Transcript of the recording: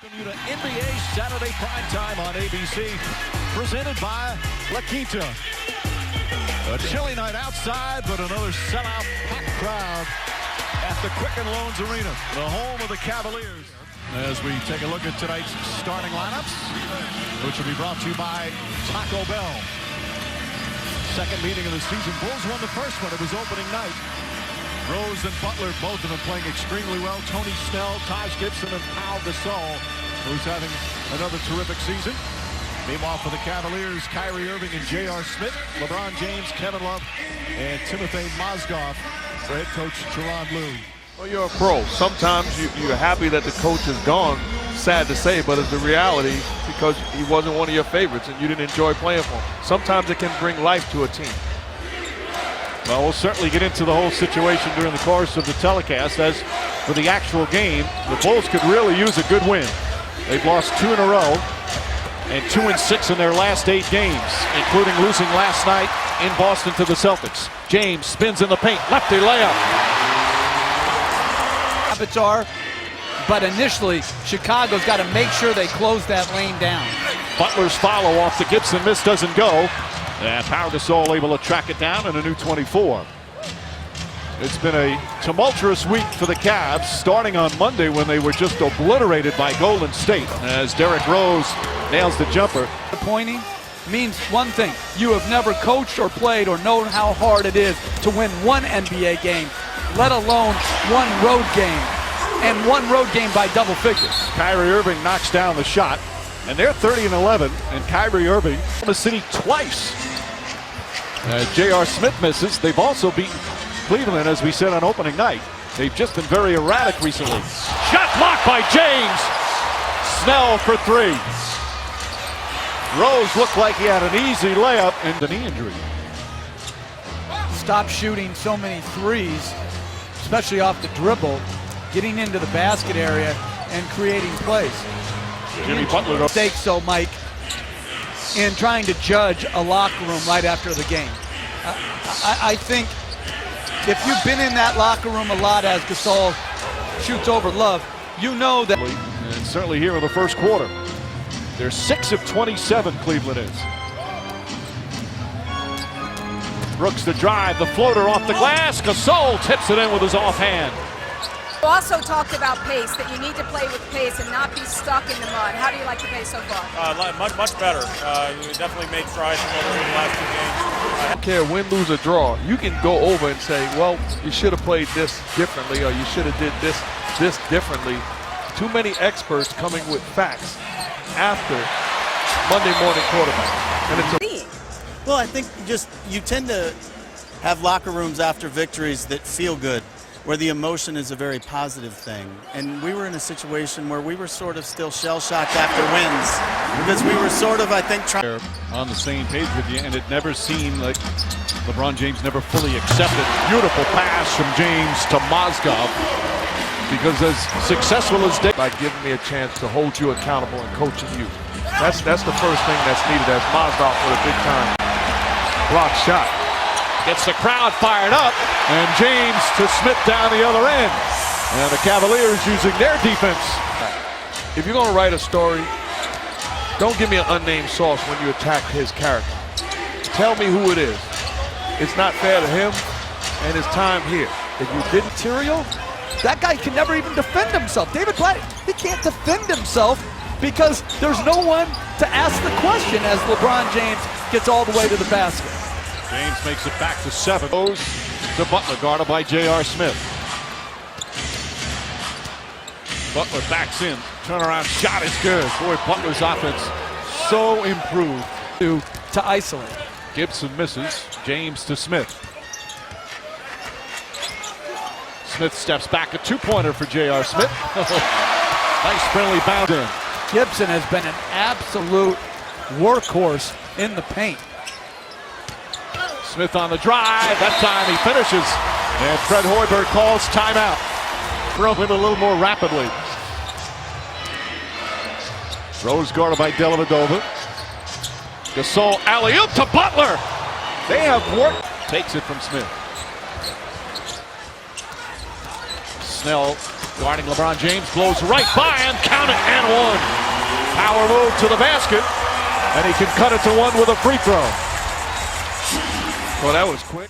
Welcome you to NBA Saturday Prime Time on ABC, presented by La Quinta. A chilly night outside, but another sellout packed crowd at the Quicken Loans Arena, the home of the Cavaliers. As we take a look at tonight's starting lineups, which will be brought to you by Taco Bell. Second meeting of the season. Bulls won the first one. It was opening night. Rose and Butler, both of them playing extremely well. Tony Snell, Taj Gibson, and Pau Gasol, who's having another terrific season. Meanwhile, for the Cavaliers, Kyrie Irving and J.R. Smith, LeBron James, Kevin Love, and Timothy Mozgov for head coach Tyronn Lue. Well, you're a pro. Sometimes you're happy that the coach is gone. Sad to say, but it's the reality because he wasn't one of your favorites and you didn't enjoy playing for him. Sometimes it can bring life to a team. Well, we'll certainly get into the whole situation during the course of the telecast. As for the actual game, the Bulls could really use a good win. They've lost 2 in a row and 2 and 6 in their last 8 games, including losing last night in Boston to the Celtics. James spins in the paint, lefty layup. Habits are, but initially Chicago's got to make sure they close that lane down. Butler's follow off the Gibson miss doesn't go. And Pau Gasol able to track it down in a new 24. It's been a tumultuous week for the Cavs, starting on Monday when they were just obliterated by Golden State, as Derrick Rose nails the jumper. Disappointing means one thing: you have never coached or played or known how hard it is to win one NBA game, let alone one road game, and one road game by double figures. Kyrie Irving knocks down the shot, and they're 30-11, and Kyrie Irving in the city twice. J.R. Smith misses. They've also beaten Cleveland, as we said on opening night. They've just been very erratic recently. Shot blocked by James. Snell for 3. Rose looked like he had an easy layup and a knee injury. Stop shooting so many threes, especially off the dribble, getting into the basket area and creating plays. Jimmy Butler. Mistakes, so Mike, in trying to judge a locker room right after the game. I think if you've been in that locker room a lot as Gasol shoots over Love, you know that. And certainly here in the first quarter. They're 6 of 27, Cleveland is. Brooks the drive, the floater off the glass. Gasol tips it in with his offhand. You also talked about pace, that you need to play with pace and not be stuck in the mud. How do you like the pace so far? Much better. We definitely made strides over the last 2 games. I don't care win, lose, or draw. You can go over and say, well, you should have played this differently or you should have did this differently. Too many experts coming with facts after Monday morning quarterback. And it's well, I think you tend to have locker rooms after victories that feel good, where the emotion is a very positive thing. And we were in a situation where we were sort of still shell-shocked after wins because we were sort of, I think, trying. On the same page with you, and it never seemed like LeBron James never fully accepted. Beautiful pass from James to Mozgov, because as successful as they by giving me a chance to hold you accountable and coaching you. That's the first thing that's needed, as Mozgov with a big time block shot. Gets the crowd fired up, and James to Smith down the other end. And the Cavaliers using their defense. If you're going to write a story, don't give me an unnamed source when you attack his character. Tell me who it is. It's not fair to him, and it's time here. If you didn't, Material, that guy can never even defend himself. David Blatt, he can't defend himself because there's no one to ask the question as LeBron James gets all the way to the basket. James makes it back to 7. Goes to Butler, guarded by J.R. Smith. Butler backs in. Turnaround shot is good. Boy, Butler's offense so improved. To isolate. Gibson misses. James to Smith. Smith steps back. A 2-pointer for J.R. Smith. Nice friendly bound in. Gibson has been an absolute workhorse in the paint. Smith on the drive. That time he finishes. And Fred Hoiberg calls timeout. Throw him a little more rapidly. Rose guarded by Dellavedova. Gasol alley-oop to Butler. They have work. Takes it from Smith. Snell guarding LeBron James, blows right by him, count it, and one. Power move to the basket, and he can cut it to one with a free throw. Well, that was quick.